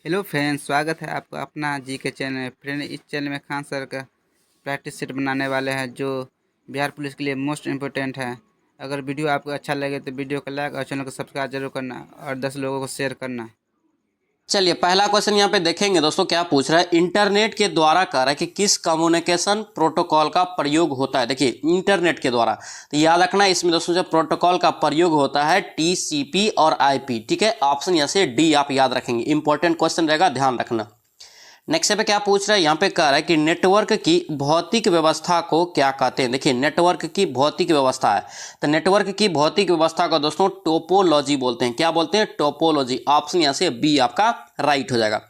Hello friends, स्वागत है आपका अपना जी के चैनल में। फ्रेंड, इस चैनल में खान सर का प्रैक्टिस सेट बनाने वाले हैं जो बिहार पुलिस के लिए मोस्ट इम्पोर्टेंट है। अगर वीडियो आपको अच्छा लगे तो वीडियो को लाइक और चैनल को सब्सक्राइब जरूर करना और 10 लोगों को शेयर करना। चलिए पहला क्वेश्चन यहाँ पे देखेंगे दोस्तों, क्या पूछ रहा है। इंटरनेट के द्वारा कह रहा है कि किस कम्युनिकेशन प्रोटोकॉल का प्रयोग होता है। देखिए इंटरनेट के द्वारा, तो याद रखना इसमें दोस्तों जो प्रोटोकॉल का प्रयोग होता है टीसीपी और आईपी। ठीक है, ऑप्शन यहाँ से डी आप याद रखेंगे। इंपॉर्टेंट क्वेश्चन रहेगा, ध्यान रखना। नेक्स्ट पे क्या पूछ रहा है, यहाँ पे कह रहा है कि नेटवर्क की भौतिक व्यवस्था को क्या कहते हैं। देखिए नेटवर्क की भौतिक व्यवस्था है, तो नेटवर्क की भौतिक व्यवस्था को दोस्तों टोपोलॉजी बोलते हैं। क्या बोलते हैं? टोपोलॉजी। ऑप्शन यहाँ से बी आपका राइट हो जाएगा।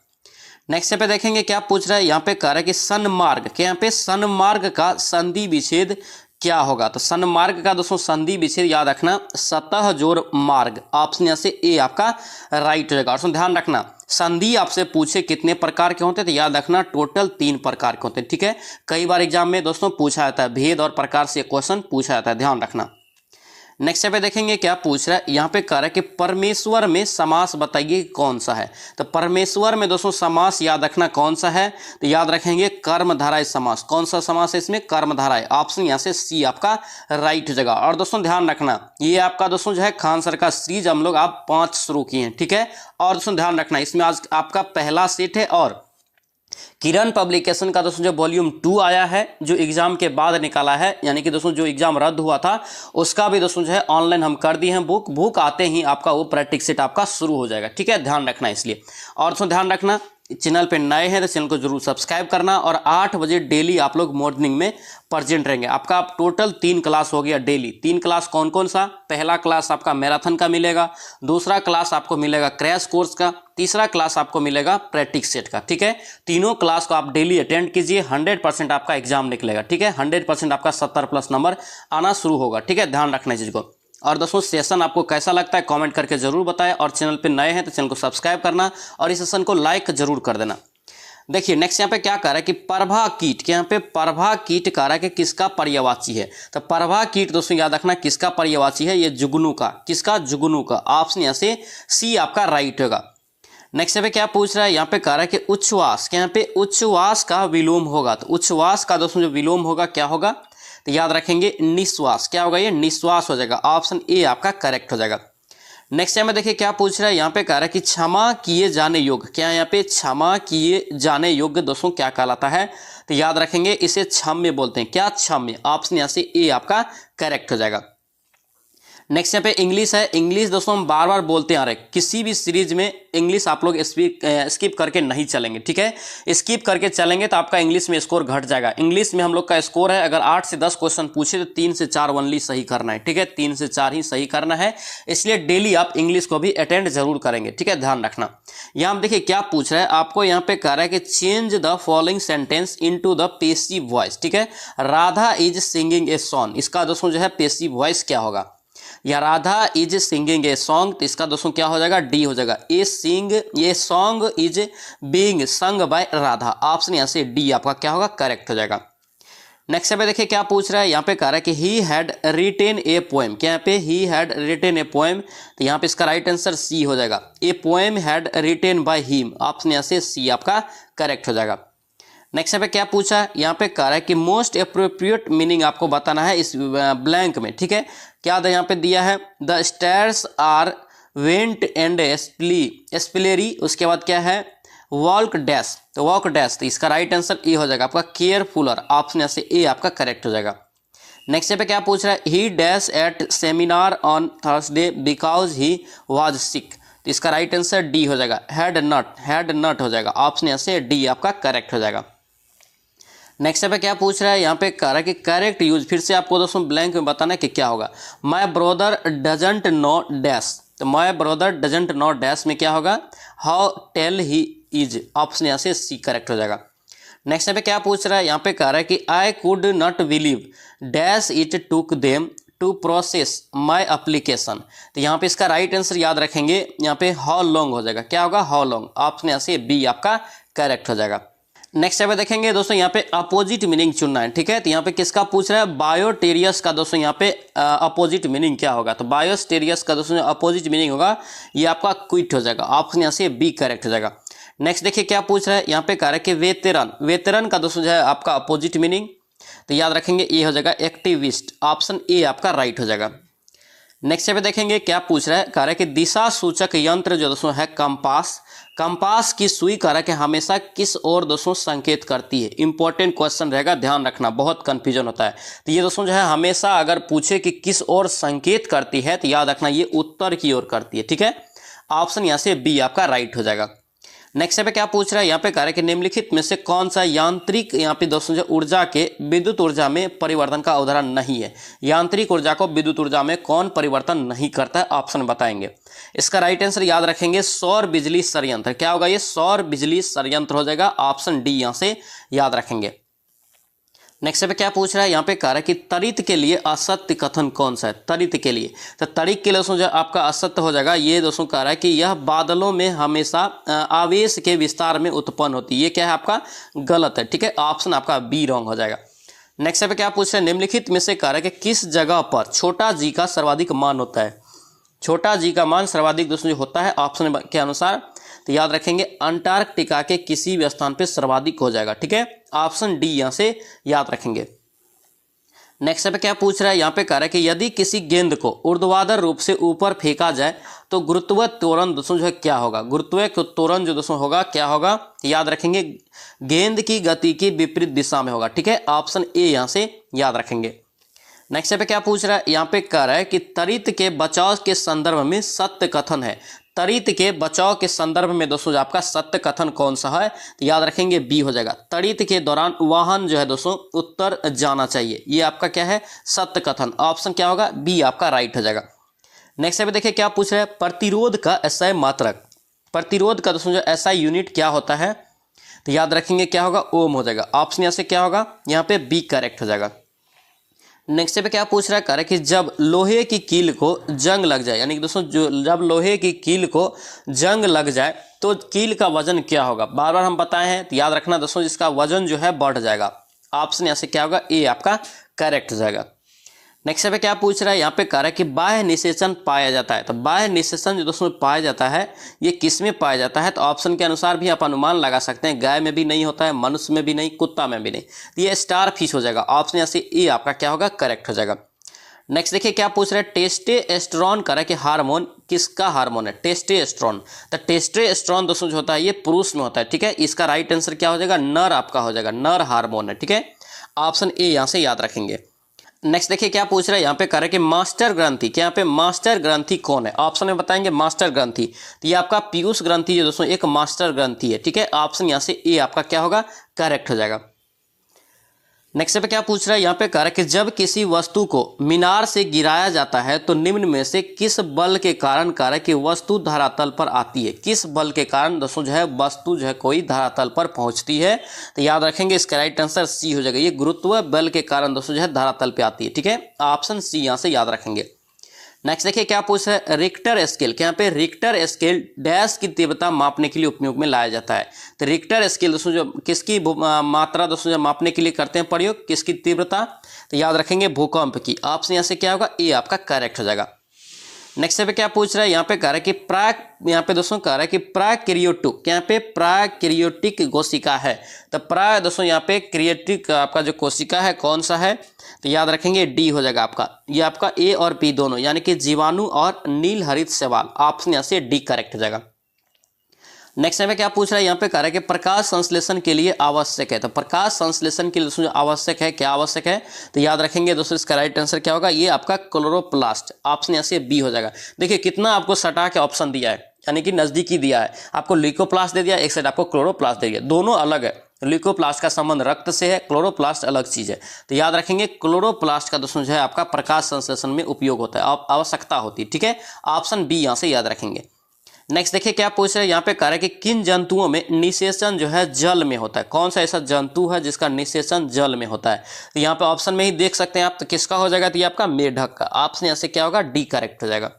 नेक्स्ट पे देखेंगे क्या पूछ रहा है, यहाँ पे कह रहा है कि सन्मार्ग के, यहाँ पे सन्मार्ग का संधि विच्छेद क्या होगा। तो सन्मार्ग का दोस्तों संधि विच्छेद याद रखना सतह जोड़ मार्ग। ऑप्शन यहाँ से ए आपका राइट हो जाएगा। और ध्यान रखना संधि आपसे पूछे कितने प्रकार के होते हैं, तो याद रखना टोटल 3 प्रकार के होते हैं। ठीक है, कई बार एग्जाम में दोस्तों पूछा जाता है, भेद और प्रकार से क्वेश्चन पूछा जाता है, ध्यान रखना। नेक्स्ट पे देखेंगे क्या पूछ रहा है, यहाँ पे कह रहा है कि परमेश्वर में समास बताइए कौन सा है। तो परमेश्वर में दोस्तों समास याद रखना कौन सा है, तो याद रखेंगे कर्मधारय समास। कौन सा समास है इसमें? कर्मधारय। ऑप्शन यहाँ से सी आपका राइट हो जाएगा। और दोस्तों ध्यान रखना ये आपका दोस्तों जो है खान सर का सीरीज हम लोग आप 5 शुरू किए हैं। ठीक है, और दोस्तों ध्यान रखना इसमें आज आपका पहला सेट है और किरण पब्लिकेशन का दोस्तों जो वॉल्यूम 2 आया है जो एग्जाम के बाद निकाला है, यानी कि दोस्तों जो एग्जाम रद्द हुआ था उसका भी दोस्तों जो है ऑनलाइन हम कर दिए हैं। बुक आते ही आपका वो प्रैक्टिस सेट आपका शुरू हो जाएगा। ठीक है, ध्यान रखना इसलिए। और दोस्तों ध्यान रखना चैनल पे नए हैं तो चैनल को जरूर सब्सक्राइब करना और 8 बजे डेली आप लोग मॉर्निंग में प्रेजेंट रहेंगे। आपका टोटल 3 क्लास हो गया डेली। 3 क्लास कौन कौन सा? पहला क्लास आपका मैराथन का मिलेगा, दूसरा क्लास आपको मिलेगा क्रैश कोर्स का, तीसरा क्लास आपको मिलेगा प्रैक्टिस सेट का। ठीक है, तीनों क्लास को आप डेली अटेंड कीजिए, 100% आपका एग्जाम निकलेगा। ठीक है, 100% आपका 70+ नंबर आना शुरू होगा। ठीक है, ध्यान रखना इस चीज को। और दोस्तों सेशन आपको कैसा लगता है कमेंट करके जरूर बताएं, और चैनल पे नए हैं तो चैनल को सब्सक्राइब करना और इस सेशन को लाइक जरूर कर देना। देखिए नेक्स्ट यहाँ पे क्या कह रहा है कि प्रभा कीट के, यहाँ पे प्रभा कीट कह रहा है कि किसका पर्यायवाची है। तो प्रभा कीट दोस्तों याद रखना किसका पर्यायवाची है? ये जुगनू का। किसका? जुगनू का। ऑप्शन यहाँ से सी आपका राइट होगा। नेक्स्ट यहाँ पे क्या पूछ रहा है, यहाँ पे कह रहा है कि उच्छ्वास के, यहाँ पे उच्छ्वास का विलोम होगा। तो उच्छ्वास का दोस्तों जो विलोम होगा क्या होगा, तो याद रखेंगे निश्वास। क्या होगा? ये निश्वास हो जाएगा। ऑप्शन ए आपका करेक्ट हो जाएगा। नेक्स्ट टाइम में देखिए क्या पूछ रहा है, यहाँ पे कह रहा है कि क्षमा किए जाने योग्य। क्या यहाँ पे क्षमा किए जाने योग्य दोस्तों क्या कहलाता है, तो याद रखेंगे इसे क्षम्य बोलते हैं। क्या? क्षम्य। ऑप्शन यहाँ से ए आपका करेक्ट हो जाएगा। नेक्स्ट यहाँ पे इंग्लिश है। इंग्लिश दोस्तों हम बार बार बोलते आ रहे, किसी भी सीरीज में इंग्लिश आप लोग स्किप करके नहीं चलेंगे। ठीक है, स्किप करके चलेंगे तो आपका इंग्लिश में स्कोर घट जाएगा। इंग्लिश में हम लोग का स्कोर है, अगर 8 से 10 क्वेश्चन पूछे तो 3 से 4 ओनली सही करना है। ठीक है, 3 से 4 ही सही करना है, इसलिए डेली आप इंग्लिश को भी अटेंड जरूर करेंगे। ठीक है, ध्यान रखना। यहाँ हम देखिए क्या पूछ रहा है आपको, यहाँ पे कह रहा है कि change the following sentence into the passive voice. ठीक है, Radha is singing a song, इसका दोस्तों जो है पेसिव वॉइस क्या होगा? या Radha is singing a song, तो इसका दोस्तों क्या हो जाएगा? डी हो जाएगा। ये song is being sung by Radha. Option यहाँ से डी आपका क्या होगा? करेक्ट हो जाएगा। नेक्स्ट पे देखिए क्या पूछ रहा है, यहाँ पे कह रहा है कि he had retain a poem. क्या यहाँ पे he had retain a poem, तो यहाँ पे इसका राइट आंसर सी हो जाएगा। A poem had written by him. Option यहाँ से सी आपका करेक्ट हो जाएगा। नेक्स्ट पे क्या पूछा, यहाँ पे कह रहा है कि मोस्ट अप्रोप्रिएट मीनिंग आपको बताना है इस ब्लैंक में। ठीक है, क्या यहाँ पे दिया है? The stairs are wet and slippery, उसके बाद क्या है? Walk dash. तो वॉक डैश, तो इसका राइट आंसर ए हो जाएगा आपका केयरफुलर। ऑप्शन यहाँ से ए आपका करेक्ट हो जाएगा। नेक्स्ट पे क्या पूछ रहा है, he dash at seminar on Thursday because he was sick. तो इसका राइट आंसर डी हो जाएगा। हैड नॉट हो जाएगा। ऑप्शन यहाँ से डी आपका करेक्ट हो जाएगा। नेक्स्ट पे क्या पूछ रहा है, यहाँ पे कह रहा है कि करेक्ट यूज, फिर से आपको दोस्तों ब्लैंक में बताना है कि क्या होगा। My brother doesn't know dash, तो my brother doesn't know dash में क्या होगा? How tall he is. Option यहाँ से सी करेक्ट हो जाएगा। नेक्स्ट पे क्या पूछ रहा है, यहाँ पे कह रहा है कि I could not believe dash it took them to process my application. तो यहाँ पे इसका राइट आंसर याद रखेंगे, यहाँ पे हाउ लॉन्ग हो जाएगा। क्या होगा? How long. ऑप्शन यहाँ से बी आपका करेक्ट हो जाएगा। नेक्स्ट पे देखेंगे दोस्तों, यहाँ पे अपोजिट मीनिंग चुनना है। ठीक है, तो यहाँ पे किसका पूछ रहा है? बायोटेरियस का दोस्तों यहाँ पे अपोजिट मीनिंग क्या होगा? तो बायोटेरियस का दोस्तों अपोजिट मीनिंग होगा ये आपका क्विट हो जाएगा। ऑप्शन यहाँ से बी करेक्ट हो जाएगा। नेक्स्ट देखिए क्या पूछ रहा है, यहाँ पे कह रहा है कि वेतरन, वेतरन का दोस्तों जो है आपका अपोजिट मीनिंग, तो याद रखेंगे ये हो जाएगा एक्टिविस्ट, ऑप्शन ए आपका राइट हो जाएगा। नेक्स्ट पे देखेंगे क्या पूछ रहा है, कह रहा है कि दिशा सूचक यंत्र जो दोस्तों है कंपास, कंपास की सुई कह रहा है कि हमेशा किस ओर दोस्तों संकेत करती है। इंपॉर्टेंट क्वेश्चन रहेगा, ध्यान रखना, बहुत कंफ्यूजन होता है। तो ये दोस्तों जो है हमेशा अगर पूछे कि किस ओर संकेत करती है तो याद रखना ये उत्तर की ओर करती है, ठीक है। ऑप्शन यहाँ से बी आपका राइट हो जाएगा। नेक्स्ट पे क्या पूछ रहा है, यहाँ पे कह रहा है कि निम्नलिखित में से कौन सा यांत्रिक यहाँ पे दोस्तों जो ऊर्जा के विद्युत ऊर्जा में परिवर्तन का उदाहरण नहीं है। यांत्रिक ऊर्जा को विद्युत ऊर्जा में कौन परिवर्तन नहीं करता है, ऑप्शन बताएंगे। इसका राइट आंसर याद रखेंगे सौर बिजली संयंत्र। क्या होगा ये, सौर बिजली संयंत्र हो जाएगा, ऑप्शन डी यहाँ से याद रखेंगे। नेक्स्ट पे क्या पूछ रहा है, यहाँ पे कह रहा है कि तरित के लिए असत्य कथन कौन सा है। तरित के लिए, तो तरित के लिए दोस्तों जो आपका असत्य हो जाएगा, ये दोस्तों कह रहा है कि यह बादलों में हमेशा आवेश के विस्तार में उत्पन्न होती है। ये क्या है आपका गलत है, ठीक है, ऑप्शन आपका बी रॉन्ग हो जाएगा। नेक्स्ट पे क्या पूछ रहा है, निम्नलिखित में से कह रहा है कि किस जगह पर छोटा जी का सर्वाधिक मान होता है। छोटा जी का मान सर्वाधिक दोस्तों जो होता है ऑप्शन के अनुसार, तो याद रखेंगे अंटार्कटिका के किसी भी स्थान पे सर्वाधिक हो जाएगा, ठीक है, ऑप्शन डी यहां से याद रखेंगे। नेक्स्ट पे क्या पूछ रहा है, यहाँ पे कह रहा है कि यदि किसी गेंद को ऊर्ध्वाधर रूप से ऊपर फेंका जाए तो गुरुत्व त्वरण दोस्तों जो है क्या होगा। गुरुत्व त्वरण जो दोस्तों होगा क्या होगा, याद रखेंगे गेंद की गति की विपरीत दिशा में होगा, ठीक है, ऑप्शन ए यहाँ से याद रखेंगे। नेक्स्ट पे क्या पूछ रहा है, यहाँ पे कह रहा है कि तरित के बचाव के संदर्भ में सत्य कथन है। तरित के बचाव के संदर्भ में दोस्तों जो आपका सत्य कथन कौन सा है, तो याद रखेंगे बी हो जाएगा। तरित के दौरान वाहन जो है दोस्तों उत्तर जाना चाहिए, ये आपका क्या है सत्य कथन, ऑप्शन क्या होगा बी आपका राइट हो जाएगा। नेक्स्ट पे देखिए क्या पूछ रहा है, प्रतिरोध का एसआई मात्रक। प्रतिरोध का दोस्तों जो एसआई यूनिट क्या होता है, तो याद रखेंगे क्या होगा ओम हो जाएगा, ऑप्शन यहाँ से क्या होगा यहाँ पे बी करेक्ट हो जाएगा। नेक्स्ट पे क्या पूछ रहा है, कह रहा है कि जब लोहे की कील को जंग लग जाए, यानी कि दोस्तों जो जब लोहे की कील को जंग लग जाए तो कील का वजन क्या होगा। बार बार हम बताए हैं, तो याद रखना दोस्तों जिसका वजन जो है बढ़ जाएगा, ऑप्शन यहाँ से क्या होगा ए आपका करेक्ट हो जाएगा। नेक्स्ट पे क्या पूछ रहा है, यहाँ पे कह रहा है कि बाह्य निषेचन पाया जाता है। तो बाह्य निषेचन जो दोस्तों पाया जाता है ये किस में पाया जाता है, तो ऑप्शन के अनुसार भी आप अनुमान लगा सकते हैं, गाय में भी नहीं होता है, मनुष्य में भी नहीं, कुत्ता में भी नहीं, तो ये स्टार फिश हो जाएगा, ऑप्शन यहाँ से ए आपका क्या होगा करेक्ट हो जाएगा। नेक्स्ट देखिए क्या पूछ रहा है, टेस्टोस्टेरोन कह रहा है कि हार्मोन किसका हार्मोन है, टेस्टोस्टेरोन। तो टेस्टोस्टेरोन दोस्तों जो होता है ये पुरुष में होता है, ठीक है, इसका राइट आंसर क्या हो जाएगा नर आपका हो जाएगा, नर हार्मोन है, ठीक है, ऑप्शन ए यहाँ से याद रखेंगे। नेक्स्ट देखिए क्या पूछ रहा है, यहाँ पे कह रहा है कि मास्टर ग्रंथि, क्या यहाँ पे मास्टर ग्रंथि कौन है, ऑप्शन में बताएंगे मास्टर ग्रंथि, तो ये आपका पीयूष ग्रंथि जो दोस्तों एक मास्टर ग्रंथि है, ठीक है, ऑप्शन यहाँ से ए आपका क्या होगा करेक्ट हो जाएगा। नेक्स्ट पे क्या पूछ रहा है, यहाँ पे कह रहा है कि जब किसी वस्तु को मीनार से गिराया जाता है तो निम्न में से किस बल के कारण कह रहा है कि वस्तु धरातल पर आती है। किस बल के कारण दोस्तों जो है वस्तु जो है कोई धरातल पर पहुंचती है, तो याद रखेंगे इसका राइट आंसर सी हो जाएगा, ये गुरुत्व बल के कारण दोस्तों जो है धरातल पे आती है, ठीक है, ऑप्शन सी यहाँ से याद रखेंगे। नेक्स्ट देखिए क्या पूछ रहा है, रिक्टर स्केल, क्या यहाँ पे रिक्टर स्केल डैश की तीव्रता मापने के लिए उपयोग में लाया जाता है। तो रिक्टर स्केल दोस्तों जो किसकी मात्रा दोस्तों जो मापने के लिए करते हैं प्रयोग, किसकी तीव्रता, तो याद रखेंगे भूकंप की, ऑप्शन यहाँ से क्या होगा ए आपका करेक्ट हो जाएगा। नेक्स्ट पे क्या पूछ रहा है, यहाँ पे कह रहा है कि यहाँ पे दोस्तों कह रहा है कि प्राक्रियोटिक, यहाँ पे प्राक्रियोटिक कोशिका है। तो दोस्तों यहाँ पे क्रियोटिक आपका जो कोशिका है कौन सा है, तो याद रखेंगे डी हो जाएगा आपका, ये आपका ए और बी दोनों यानी कि जीवाणु और नील हरित शैवाल, ऑप्शन यहाँ से डी करेक्ट हो जाएगा। नेक्स्ट में क्या पूछ रहा है, यहाँ पे कह रहा है कि प्रकाश संश्लेषण के लिए आवश्यक है। तो प्रकाश संश्लेषण के लिए दोस्तों आवश्यक है, क्या आवश्यक है, तो याद रखेंगे दोस्तों इसका राइट आंसर क्या होगा, ये आपका क्लोरोप्लास्ट, ऑप्शन यहाँ से बी हो जाएगा। देखिए कितना आपको सटा के ऑप्शन दिया है, यानी कि नजदीकी दिया है, आपको ल्यूकोप्लास्ट दे दिया, एक साइड आपको क्लोरोप्लास्ट दे दिया, दोनों अलग है। ल्यूकोप्लास्ट का संबंध रक्त से है, क्लोरोप्लास्ट अलग चीज है। तो याद रखेंगे क्लोरोप्लास्ट का दोस्तों जो है आपका प्रकाश संश्लेषण में उपयोग होता है, आवश्यकता होती है, ठीक है, ऑप्शन बी यहाँ से याद रखेंगे। नेक्स्ट देखिए क्या पूछ रहे हैं, यहाँ पे कह रहा है कि किन जंतुओं में निषेचन जो है जल में होता है। कौन सा ऐसा जंतु है जिसका निषेचन जल में होता है, तो यहाँ पे ऑप्शन में ही देख सकते हैं आप, तो किसका हो जाएगा, तो ये आपका मेढक का, ऑप्शन यहाँ से क्या होगा डी करेक्ट हो जाएगा।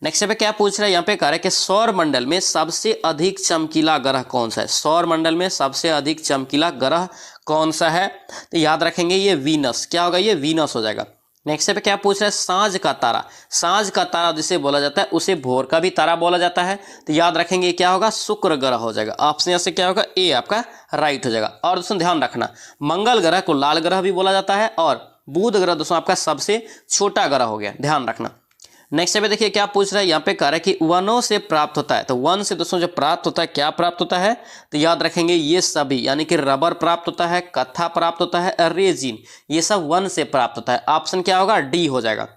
नेक्स्ट पे क्या पूछ रहा है, यहाँ पे कह रहा है कि सौर मंडल में सबसे अधिक चमकीला ग्रह कौन सा है। सौर मंडल में सबसे अधिक चमकीला ग्रह कौन सा है, तो याद रखेंगे ये वीनस, क्या होगा ये वीनस हो जाएगा। नेक्स्ट पे क्या पूछ रहा है, सांझ का तारा। सांझ का तारा जिसे बोला जाता है उसे भोर का भी तारा बोला जाता है। तो याद रखेंगे क्या होगा, शुक्र ग्रह हो जाएगा। ऑप्शन यहाँ से क्या होगा, ए आपका राइट हो जाएगा। और दोस्तों ध्यान रखना, मंगल ग्रह को लाल ग्रह भी बोला जाता है और बुध ग्रह दोस्तों आपका सबसे छोटा ग्रह हो गया, ध्यान रखना। नेक्स्ट पे देखिए क्या पूछ रहा है, यहाँ पे कह रहा है कि वनों से प्राप्त होता है। तो वन से दोस्तों जो प्राप्त होता है, क्या प्राप्त होता है, तो याद रखेंगे ये सभी, यानी कि रबर प्राप्त होता है, कत्था प्राप्त होता है, रेजिन, ये सब वन से प्राप्त होता है। ऑप्शन क्या होगा, डी हो जाएगा।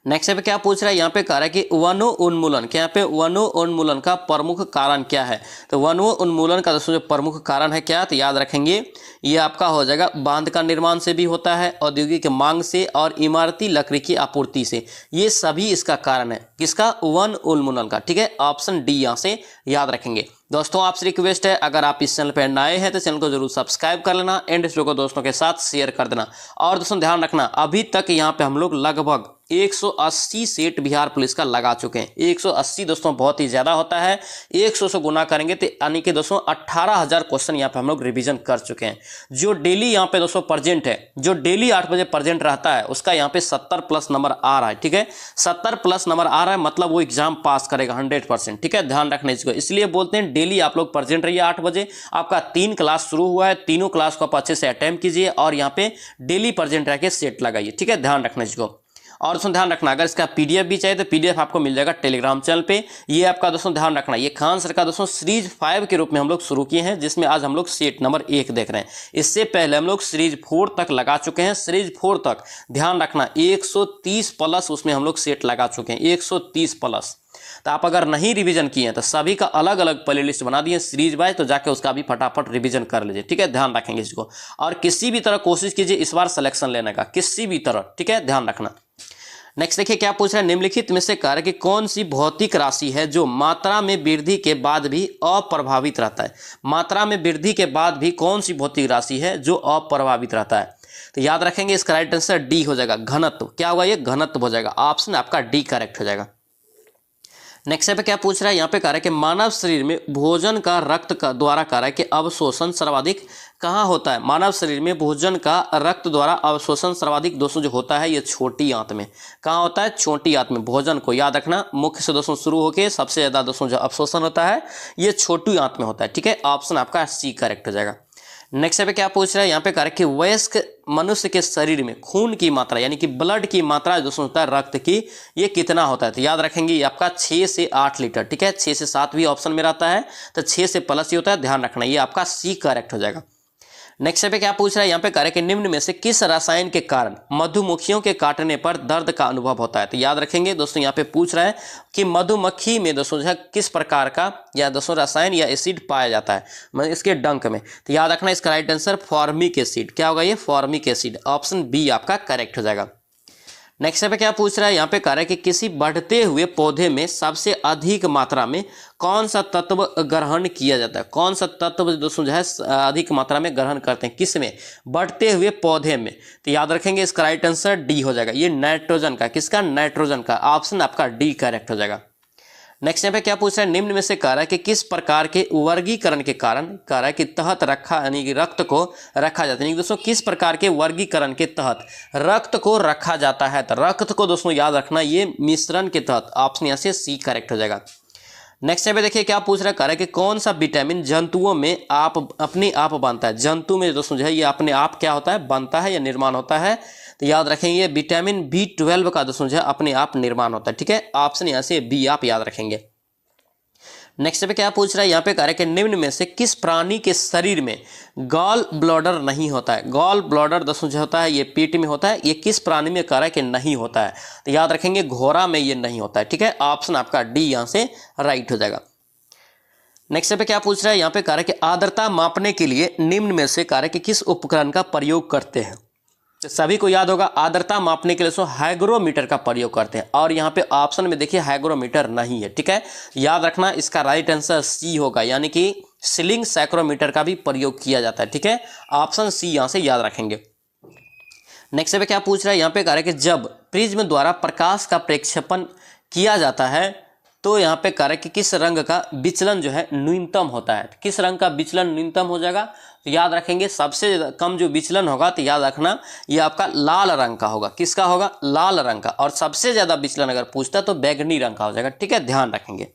नेक्स्ट पे क्या पूछ रहा है, यहाँ पे कह रहा है कि वनो उन्मूलन, क्या यहाँ पे वनो उन्मूलन का प्रमुख कारण क्या है। तो वनो उन्मूलन का दोस्तों जो प्रमुख कारण है क्या, तो याद रखेंगे ये आपका हो जाएगा बांध का निर्माण से भी होता है, औद्योगिक मांग से और इमारती लकड़ी की आपूर्ति से, ये सभी इसका कारण है। किसका, वन उन्मूलन का, ठीक है। ऑप्शन डी यहाँ से याद रखेंगे। दोस्तों आपसे रिक्वेस्ट है, अगर आप इस चैनल पर नए हैं तो चैनल को जरूर सब्सक्राइब कर लेना एंड इस वीडियो को दोस्तों के साथ शेयर कर देना। और दोस्तों ध्यान रखना, अभी तक यहाँ पे हम लोग लगभग 180 सेट बिहार पुलिस का लगा चुके हैं। 180 दोस्तों बहुत ही ज़्यादा होता है, 100 से गुना करेंगे तो यानी कि दोस्तों 18,000 क्वेश्चन यहाँ पे हम लोग रिवीजन कर चुके हैं। जो डेली यहाँ पे दोस्तों प्रेजेंट है, जो डेली 8 बजे प्रेजेंट रहता है उसका यहाँ पे 70+ नंबर आ रहा है, ठीक है। 70+ नंबर आ रहा है मतलब वो एग्जाम पास करेगा 100%, ठीक है। ध्यान रखना इसको, इसलिए बोलते हैं डेली आप लोग प्रेजेंट रहिए 8 बजे। आपका 3 क्लास शुरू हुआ है, तीनों क्लास को आप अच्छे से अटेम्प्ट कीजिए और यहाँ पे डेली प्रेजेंट रह के सेट लगाइए, ठीक है। ध्यान रखना इसको। और दोस्तों ध्यान रखना, अगर इसका पीडीएफ भी चाहिए तो पीडीएफ आपको मिल जाएगा टेलीग्राम चैनल पे। ये आपका दोस्तों ध्यान रखना, ये खान सर का दोस्तों सीरीज 5 के रूप में हम लोग शुरू किए हैं, जिसमें आज हम लोग सेट नंबर 1 देख रहे हैं। इससे पहले हम लोग सीरीज 4 तक लगा चुके हैं। सीरीज 4 तक ध्यान रखना 130+ उसमें हम लोग सेट लगा चुके हैं, 130+। तो आप अगर नहीं रिवीजन किए हैं तो सभी का अलग अलग प्लेलिस्ट बना दिए सीरीज वाइज, तो जाके उसका भी फटाफट रिवीजन कर लीजिए, ठीक है। ध्यान रखेंगे इसको, और किसी भी तरह कोशिश कीजिए इस बार सिलेक्शन लेने का, किसी भी तरह, ठीक है। ध्यान रखना। नेक्स्ट देखिए क्या पूछ रहा है, निम्नलिखित में से कार्य कि कौन सी भौतिक राशि है जो मात्रा में वृद्धि के बाद भी अप्रभावित रहता है। मात्रा में वृद्धि के बाद भी कौन सी भौतिक राशि है जो अप्रभावित रहता है। तो याद रखेंगे इसका राइट आंसर डी हो जाएगा, घनत्व। क्या होगा, ये घनत्व हो जाएगा। ऑप्शन आपका डी करेक्ट हो जाएगा। नेक्स्ट पे क्या पूछ रहा है, यहाँ पे कह रहा है कि मानव शरीर में भोजन का रक्त का द्वारा कह रहा है कि अवशोषण सर्वाधिक कहाँ होता है। मानव शरीर में भोजन का रक्त द्वारा अवशोषण सर्वाधिक दोस्तों जो होता है ये छोटी आंत में। कहाँ होता है, छोटी आंत में। भोजन को याद रखना, मुख्य से दोस्तों शुरू होकर सबसे ज़्यादा दोस्तों जो अवशोषण होता है ये छोटी आंत में होता है, ठीक है। ऑप्शन आपका सी करेक्ट हो जाएगा। नेक्स्ट पे क्या पूछ रहा है, यहाँ पे कह रहा है कि वयस्क मनुष्य के शरीर में खून की मात्रा यानी कि ब्लड की मात्रा दोस्तों होता है रक्त की, ये कितना होता है। तो याद रखेंगे ये आपका 6 से 8 लीटर, ठीक है। 6 से 7 भी ऑप्शन में रहता है, तो 6 से प्लस ही होता है, ध्यान रखना। ये आपका सी करेक्ट हो जाएगा। नेक्स्ट पे क्या पूछ रहा है, यहाँ पे कह रहा है कि निम्न में से किस रसायन के कारण मधुमक्खियों के काटने पर दर्द का अनुभव होता है। तो याद रखेंगे दोस्तों यहाँ पे पूछ रहा है कि मधुमक्खी में दोस्तों जो है किस प्रकार का या दोस्तों रसायन या एसिड पाया जाता है इसके डंक में। तो याद रखना इसका राइट आंसर फॉर्मिक एसिड। क्या होगा, ये फॉर्मिक एसिड। ऑप्शन बी आपका करेक्ट हो जाएगा। नेक्स्ट पे क्या पूछ रहा है, यहाँ पे कह रहा है कि किसी बढ़ते हुए पौधे में सबसे अधिक मात्रा में कौन सा तत्व ग्रहण किया जाता है। कौन सा तत्व दोस्तों जो है अधिक मात्रा में ग्रहण करते हैं, किस में, बढ़ते हुए पौधे में। तो याद रखेंगे इसका राइट आंसर डी हो जाएगा, ये नाइट्रोजन का। किसका, नाइट्रोजन का। ऑप्शन आपका डी करेक्ट हो जाएगा। नेक्स्ट यहाँ पे क्या पूछ रहा है, निम्न में से कह रहा है कि किस प्रकार के वर्गीकरण के कारण कह रहा है कि तहत रखा यानी कि रक्त को रखा जाता है। यानी दोस्तों किस प्रकार के वर्गीकरण के तहत रक्त को रखा जाता है। तो रक्त को दोस्तों याद रखना ये मिश्रण के तहत। ऑप्शन यहाँ से सी करेक्ट हो जाएगा। नेक्स्ट यहाँ पे देखिए क्या पूछ रहा है, कह रहा है कि कौन सा विटामिन जंतुओं में अपने आप बनता है। जंतु में दोस्तों जो है ये अपने आप क्या होता है, बनता है या निर्माण होता है। तो याद रखेंगे विटामिन B12 का दोस्तों जो है अपने आप निर्माण होता है, ठीक है। ऑप्शन यहाँ से बी आप याद रखेंगे। नेक्स्ट पे क्या पूछ रहा है, यहाँ पे कह रहा है कि निम्न में से किस प्राणी के शरीर में गॉल ब्लैडर नहीं होता है। गॉल ब्लैडर दोस्तों जो होता है ये पेट में होता है, ये किस प्राणी में कह रहा है कि नहीं होता है। तो याद रखेंगे घोड़ा में ये नहीं होता है, ठीक है। ऑप्शन आपका डी यहाँ से राइट हो जाएगा। नेक्स्ट पे क्या पूछ रहा है, यहाँ पे कह रहा है कि आर्द्रता मापने के लिए निम्न में से कह रहा है कि किस उपकरण का प्रयोग करते हैं। तो सभी को याद होगा आर्द्रता मापने के लिए सो हाइग्रोमीटर का प्रयोग करते हैं, और यहाँ पे ऑप्शन में देखिए हाइग्रोमीटर नहीं है, ठीक है। याद रखना इसका राइट आंसर सी होगा, यानी कि सीलिंग साइक्रोमीटर का भी प्रयोग किया जाता है, ठीक है। ऑप्शन सी यहाँ से याद रखेंगे। नेक्स्ट पे क्या पूछ रहा है, यहाँ पे कह रहा है कि जब प्रिज्म द्वारा प्रकाश का प्रक्षेपण किया जाता है तो यहाँ पे कह रहा है कि किस रंग का विचलन जो है न्यूनतम होता है। किस रंग का विचलन न्यूनतम हो जाएगा, तो याद रखेंगे सबसे कम जो विचलन होगा तो याद रखना ये आपका लाल रंग का होगा। किसका होगा, लाल रंग का। और सबसे ज़्यादा विचलन अगर पूछता है तो बैगनी रंग का हो जाएगा, ठीक है, ध्यान रखेंगे।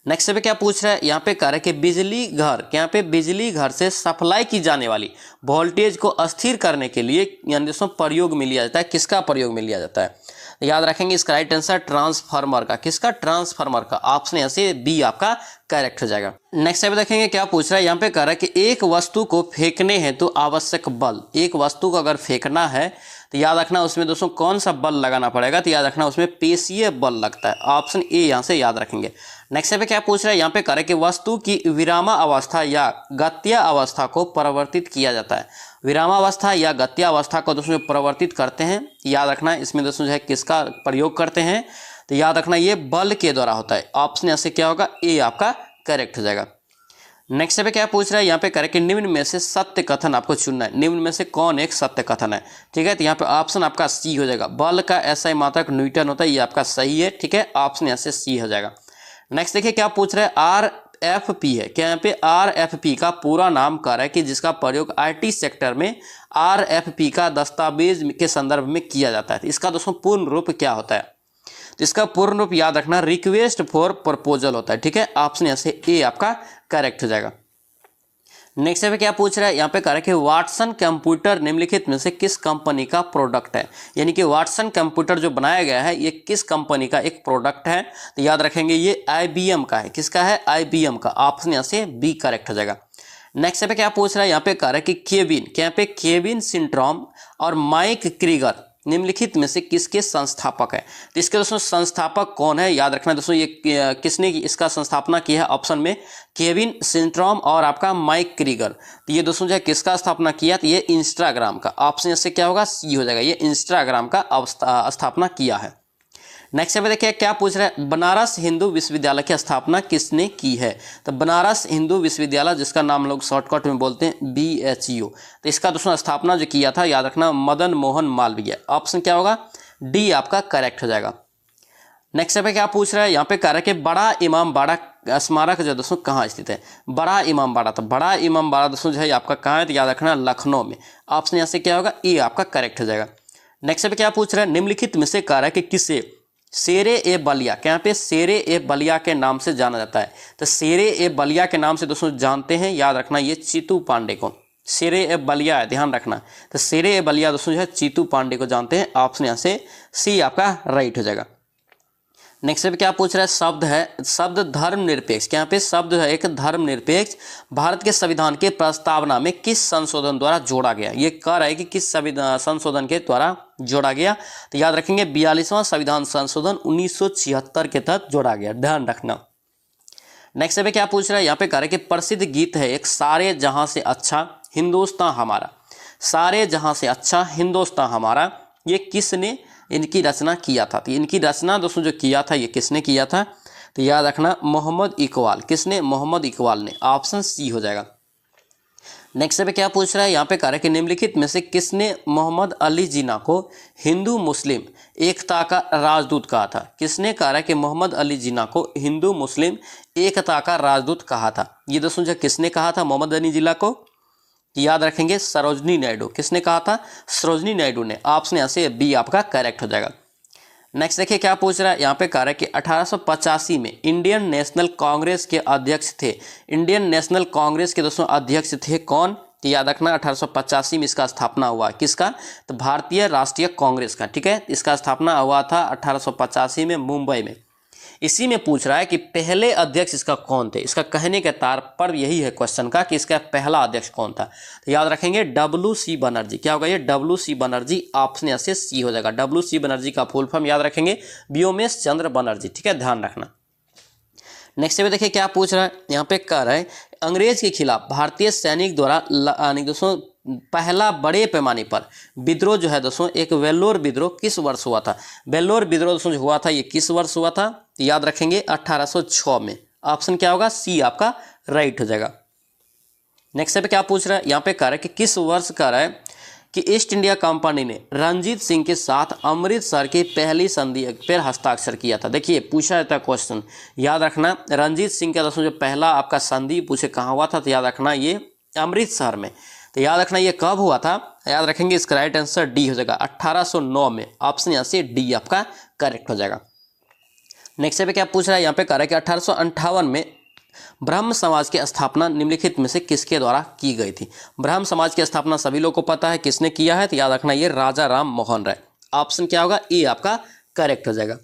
नेक्स्ट पे क्या पूछ रहा है, यहाँ पे कह रहा है कि बिजली घर, यहाँ पे बिजली घर से सप्लाई की जाने वाली वोल्टेज को अस्थिर करने के लिए यानी दोस्तों प्रयोग में लिया जाता है। किसका प्रयोग में लिया जाता है, याद रखेंगे इसका राइट आंसर ट्रांसफार्मर का। किसका, ट्रांसफार्मर का। ऑप्शन यहाँ से बी आपका करेक्ट हो जाएगा। नेक्स्ट पे देखेंगे क्या पूछ रहा है, यहाँ पे कह रहा है कि एक वस्तु को फेंकने हैं तो आवश्यक बल, एक वस्तु को अगर फेंकना है तो याद रखना उसमें दोस्तों कौन सा बल लगाना पड़ेगा, तो याद रखना उसमें पेशीय बल लगता है। ऑप्शन ए यहाँ से याद रखेंगे। नेक्स्ट पे क्या पूछ रहा है, यहाँ पे कह रहा है कि वस्तु की विरामावस्था या गत्य अवस्था को परिवर्तित किया जाता है। विरामावस्था या गत्य अवस्था को दोस्तों परिवर्तित करते हैं, याद रखना इसमें दोस्तों जो है किसका प्रयोग करते हैं, तो याद रखना ये बल के द्वारा होता है। ऑप्शन यहाँ से क्या होगा, ए आपका करेक्ट हो जाएगा। नेक्स्ट पे क्या पूछ रहा है, यहाँ पे करें कि निम्न में से सत्य कथन आपको चुनना है। निम्न में से कौन एक सत्य कथन है, ठीक है, तो यहाँ पे ऑप्शन आपका सी हो जाएगा। बल का एसआई मात्रक न्यूटन होता है, ये आपका सही है, ठीक है, ऑप्शन यहाँ से सी हो जाएगा। नेक्स्ट देखिए क्या पूछ रहा है, RFP है क्या, यहाँ पे RFP का पूरा नाम क्या है कि जिसका प्रयोग IT सेक्टर में RFP का दस्तावेज के संदर्भ में किया जाता है। इसका दोस्तों पूर्ण रूप क्या होता है, तो इसका पूर्ण रूप याद रखना रिक्वेस्ट फॉर प्रपोजल होता है, ठीक है, ऑप्शन यहाँ से ए आपका करेक्ट हो जाएगा। नेक्स्ट पे क्या पूछ रहा है, यहाँ पे कह रहा है कि वाटसन कंप्यूटर निम्नलिखित में से किस कंपनी का प्रोडक्ट है, यानी कि वाटसन कंप्यूटर जो बनाया गया है ये किस कंपनी का एक प्रोडक्ट है, तो याद रखेंगे ये IBM का है। किसका है, IBM का। ऑप्शन यहाँ से बी करेक्ट हो जाएगा। नेक्स्ट पे क्या पूछ रहा है, यहाँ पे कह रहा है कि केविन, क्या पे केविन सिंड्रोम और माइक क्रीगर निम्नलिखित में से किसके संस्थापक है, तो इसके दोस्तों संस्थापक कौन है, याद रखना दोस्तों ये किसने इसका संस्थापना की है। ऑप्शन में केविन सिंड्रोम और आपका माइक क्रीगर, तो ये दोस्तों जो है किसका स्थापना किया, तो ये इंस्टाग्राम का। ऑप्शन से क्या होगा, सी हो जाएगा, ये इंस्टाग्राम का स्थापना किया है। नेक्स्ट पे देखिए क्या पूछ रहा है, बनारस हिंदू विश्वविद्यालय की स्थापना किसने की है, तो बनारस हिंदू विश्वविद्यालय जिसका नाम लोग शॉर्टकट में बोलते हैं BHU, तो इसका दोस्तों स्थापना जो किया था याद रखना मदन मोहन मालवीय। ऑप्शन क्या होगा, डी आपका करेक्ट हो जाएगा। नेक्स्ट पे क्या पूछ रहा है, यहाँ पे कह रहा है कि बड़ा इमाम बाड़ा स्मारक जो दोस्तों कहाँ स्थित है, बड़ा इमाम बाड़ा, तो बड़ा इमाम बाड़ा दोस्तों जो है आपका कहाँ है, तो याद रखना लखनऊ में। ऑप्शन यहाँ से क्या होगा, ए आपका करेक्ट हो जाएगा। नेक्स्ट पे क्या पूछ रहा है, निम्नलिखित में से कह रहा है कि किसे शेरे ए बलिया, क्या यहाँ पे शेरे ए बलिया के नाम से जाना जाता है, तो शेरे ए बलिया के नाम से दोस्तों जानते हैं, याद रखना ये चीतू पांडे को। शेरे ए बलिया है, ध्यान रखना, तो शेरे ए बलिया दोस्तों जो है चीतू पांडे को जानते हैं। ऑप्शन यहाँ से सी आपका राइट हो जाएगा। नेक्स्ट पे क्या पूछ रहा है, शब्द है शब्द धर्मनिरपेक्ष, क्या यहाँ पे शब्द है एक धर्मनिरपेक्ष भारत के संविधान के प्रस्तावना में किस संशोधन द्वारा जोड़ा गया, ये कह रहा है कि किस संशोधन के द्वारा जोड़ा गया, तो याद रखेंगे 42वां संविधान संशोधन 1976 के तहत जोड़ा गया, ध्यान रखना। नेक्स्ट पे क्या पूछ रहा है, यहाँ पे कह रहा है कि प्रसिद्ध गीत है एक सारे जहां से अच्छा हिंदुस्तान हमारा, सारे जहां से अच्छा हिंदुस्तान हमारा, ये किसने इनकी रचना किया था, तो इनकी रचना दोस्तों जो किया था ये किसने किया था, तो याद रखना मोहम्मद इकबाल। किसने, मोहम्मद इकबाल ने। ऑप्शन सी हो जाएगा। नेक्स्ट पे क्या पूछ रहा है, यहाँ पे कह रहा है कि निम्नलिखित में से किसने मोहम्मद अली जिन्ना को हिंदू मुस्लिम एकता का राजदूत कहा था, किसने कहा है कि मोहम्मद अली जिन्ना को हिंदू मुस्लिम एकता का राजदूत कहा था, ये दोस्तों जो किसने कहा था मोहम्मद अली जिन्ना को, याद रखेंगे सरोजनी नायडू। किसने कहा था, सरोजनी नायडू ने। ऑप्शन यहाँ से बी आपका करेक्ट हो जाएगा। नेक्स्ट देखिए क्या पूछ रहा है, यहाँ पे कह रहा है कि 1885 में इंडियन नेशनल कांग्रेस के अध्यक्ष थे, इंडियन नेशनल कांग्रेस के दोस्तों अध्यक्ष थे कौन, तो याद रखना 1885 में इसका स्थापना हुआ, किसका, तो भारतीय राष्ट्रीय कांग्रेस का, ठीक है, इसका स्थापना हुआ था 1885 में मुंबई में। इसी में पूछ रहा है कि पहले अध्यक्ष इसका कौन थे, इसका कहने के तात्पर्य यही है क्वेश्चन का कि इसका पहला अध्यक्ष कौन था, तो याद रखेंगे WC बनर्जी। क्या होगा ये, WC बनर्जी। ऑप्शन यहाँ से सी हो जाएगा। WC बनर्जी का फुल फॉर्म याद रखेंगे व्योमेश चंद्र बनर्जी, ठीक है, ध्यान रखना। नेक्स्ट पे देखिए क्या पूछ रहा है, यहाँ पे कह रहा है अंग्रेज के खिलाफ भारतीय सैनिक द्वारा दोस्तों पहला बड़े पैमाने पर विद्रोह जो है दोस्तों एक वेल्लोर विद्रोह किस वर्ष हुआ था, वेल्लोर विद्रोह दोस्तों जो हुआ था ये किस वर्ष हुआ था, तो याद रखेंगे 1806 में। ऑप्शन क्या होगा, सी आपका राइट हो जाएगा। नेक्स्ट पे क्या पूछ रहा है, यहाँ पे कह रहा है कि किस वर्ष कह रहा है कि ईस्ट इंडिया कंपनी ने रंजीत सिंह के साथ अमृतसर की पहली संधि पर हस्ताक्षर किया था? देखिए पूछा जाता है क्वेश्चन, याद रखना रंजीत सिंह का दोस्तों जो पहला आपका संधि पूछे कहाँ हुआ था, तो याद रखना ये अमृतसर में। तो याद रखना ये कब हुआ था, याद रखेंगे इसका राइट आंसर डी हो जाएगा 1809 में। ऑप्शन यहाँ से डी आपका करेक्ट हो जाएगा। नेक्स्ट पे क्या पूछ रहा है यहाँ पे, कह रहा है कि 1858 में ब्रह्म समाज की स्थापना निम्नलिखित में से किसके द्वारा की गई थी? ब्रह्म समाज की स्थापना सभी लोगों को पता है किसने किया है, तो याद रखना ये राजा राम मोहन राय। ऑप्शन क्या होगा, ए आपका करेक्ट हो जाएगा।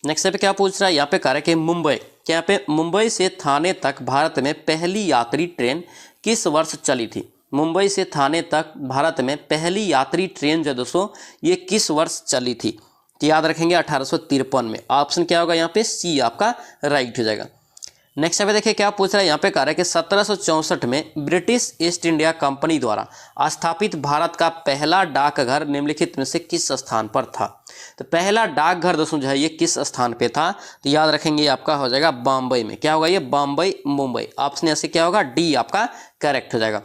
नेक्स्ट पे क्या पूछ रहा है यहाँ पे, कह रहा है कि मुंबई, क्या यहाँ पे मुंबई से थाने तक भारत में पहली यात्री ट्रेन किस वर्ष चली थी? मुंबई से थाने तक भारत में पहली यात्री ट्रेन जो दोस्तों ये किस वर्ष चली थी? तो याद रखेंगे 1853 में। ऑप्शन क्या होगा यहाँ पे, सी आपका राइट हो जाएगा। नेक्स्ट पे देखिए क्या पूछ रहा है यहाँ पे, कह रहा है कि 1764 में ब्रिटिश ईस्ट इंडिया कंपनी द्वारा स्थापित भारत का पहला डाकघर निम्नलिखित में से किस स्थान पर था? तो पहला डाकघर दोस्तों जो है ये किस स्थान पे था? तो याद रखेंगे आपका हो जाएगा बॉम्बे में। क्या होगा ये, बॉम्बे मुंबई। ऑप्शन ऐसे क्या होगा, डी आपका करेक्ट हो जाएगा।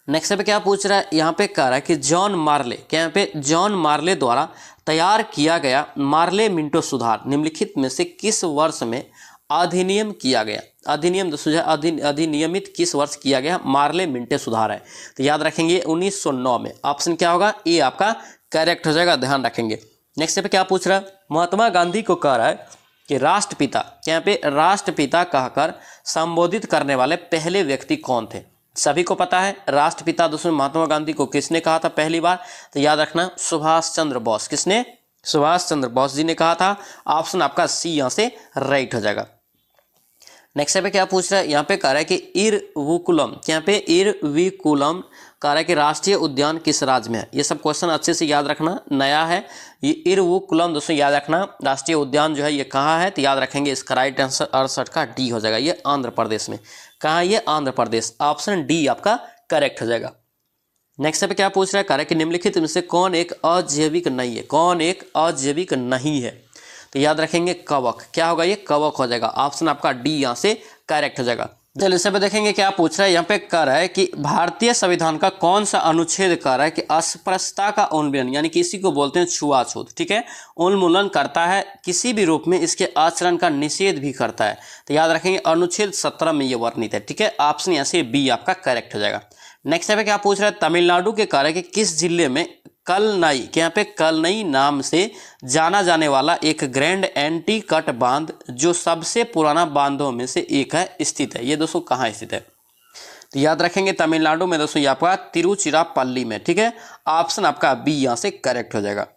नेक्स्ट पे क्या पूछ रहा है यहाँ पे, कह रहा है कि जॉन मार्ले, क्या यहाँ पे जॉन मार्ले द्वारा तैयार किया गया मार्ले मिंटो सुधार निम्नलिखित में से किस वर्ष में अधिनियम किया गया? अधिनियम दोस्तों अधिनियमित किस वर्ष किया गया? मार्ले मिंटो सुधार है, तो याद रखेंगे 1909 में। ऑप्शन क्या होगा, ए आपका करेक्ट हो जाएगा, ध्यान रखेंगे। नेक्स्ट पे क्या पूछ रहा है, महात्मा गांधी को कह रहा है कि राष्ट्रपिता, क्या यहाँ पे राष्ट्रपिता कहकर संबोधित करने वाले पहले व्यक्ति कौन थे? सभी को पता है राष्ट्रपिता दोस्तों महात्मा गांधी को किसने कहा था पहली बार? तो याद रखना सुभाष चंद्र बोस। किसने? सुभाष चंद्र बोस जी ने कहा था। ऑप्शन आपका सी यहाँ से राइट हो जाएगा। नेक्स्ट पे क्या पूछ रहा है यहाँ पे, कह रहा है कि इरविकुलम, क्या यहाँ पे इरविकुलम कह रहा है कि राष्ट्रीय उद्यान किस राज्य में है? ये सब क्वेश्चन अच्छे से याद रखना, नया है ये इरविकुलम दोस्तों, याद रखना राष्ट्रीय उद्यान जो है ये कहाँ है? तो याद रखेंगे इसका राइट आंसर 68 का डी हो जाएगा। ये आंध्र प्रदेश में। कहाँ है ये? आंध्र प्रदेश। ऑप्शन डी आपका करेक्ट हो जाएगा। नेक्स्ट पे क्या पूछ रहा है, कह रहा है कि निम्नलिखित में से कौन एक अजैविक नहीं है? कौन एक अजैविक नहीं है? तो याद रखेंगे कवक। क्या होगा ये? कवक हो जाएगा। ऑप्शन आपका डी यहाँ से करेक्ट हो जाएगा। चलिए इस पे देखेंगे क्या पूछ रहा है यहाँ पे, कह रहा है कि भारतीय संविधान का कौन सा अनुच्छेद कह रहा है कि अस्पृश्यता का उन्मूलन, यानी किसी को बोलते हैं छुआछूत, ठीक है, उन्मूलन करता है, किसी भी रूप में इसके आचरण का निषेध भी करता है? तो याद रखेंगे अनुच्छेद 17 में ये वर्णित है, ठीक है। ऑप्शन यहाँ से बी आपका करेक्ट हो जाएगा। नेक्स्ट पे क्या पूछ रहा है, तमिलनाडु के कह रहा है कि किस जिले में कलनई, क्या यहाँ पे कलनई नाम से जाना जाने वाला एक ग्रैंड एंटी कट बांध जो सबसे पुराना बांधों में से एक है स्थित है? ये दोस्तों कहाँ स्थित है? तो याद रखेंगे तमिलनाडु में दोस्तों ये आपका तिरुचिरापल्ली में, ठीक है। ऑप्शन आपका बी यहाँ से करेक्ट हो जाएगा।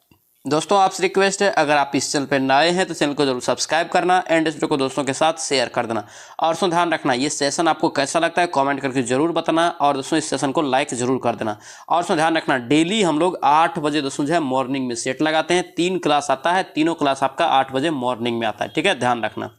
दोस्तों आपसे रिक्वेस्ट है अगर आप इस चैनल पर नए हैं तो चैनल को जरूर सब्सक्राइब करना एंड इस वीडियो को दोस्तों के साथ शेयर कर देना। और दोस्तों ध्यान रखना ये सेशन आपको कैसा लगता है कमेंट करके जरूर बताना और दोस्तों इस सेशन को लाइक जरूर कर देना। और दोस्तों ध्यान रखना डेली हम लोग 8 बजे दोस्तों जो है मॉर्निंग में सेट लगाते हैं। 3 क्लास आता है, तीनों क्लास आपका 8 बजे मॉर्निंग में आता है, ठीक है, ध्यान रखना।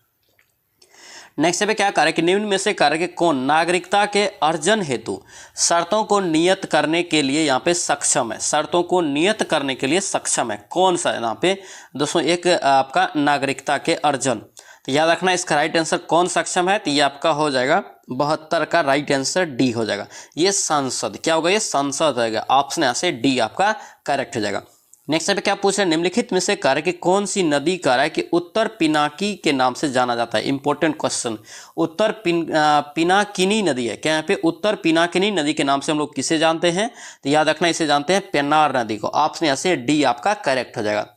नेक्स्ट पे क्या कह रहा है कि निम्न में से कह रहा है कि कौन नागरिकता के अर्जन हेतु शर्तों को नियत करने के लिए यहाँ पे सक्षम है? शर्तों को नियत करने के लिए सक्षम है कौन सा यहाँ पे दोस्तों? एक आपका नागरिकता के अर्जन। तो याद रखना इसका राइट आंसर कौन सक्षम है? तो ये आपका हो जाएगा 72 का राइट आंसर डी हो जाएगा। ये संसद, क्या होगा? ये संसद होगा। ऑप्शन यहाँ से डी आपका करेक्ट हो जाएगा। नेक्स्ट पे क्या पूछ रहे हैं, निम्नलिखित में से कह रहा है कि कौन सी नदी कह रहा है कि उत्तर पिनाकी के नाम से जाना जाता है? Important question. उत्तर पिनाकिनी नदी है, क्या यहाँ पे उत्तर पिनाकिनी नदी के नाम से हम लोग किसे जानते हैं? तो याद रखना इसे जानते हैं पेन्नार नदी को। ऑप्शन यहाँ से डी आपका करेक्ट हो जाएगा।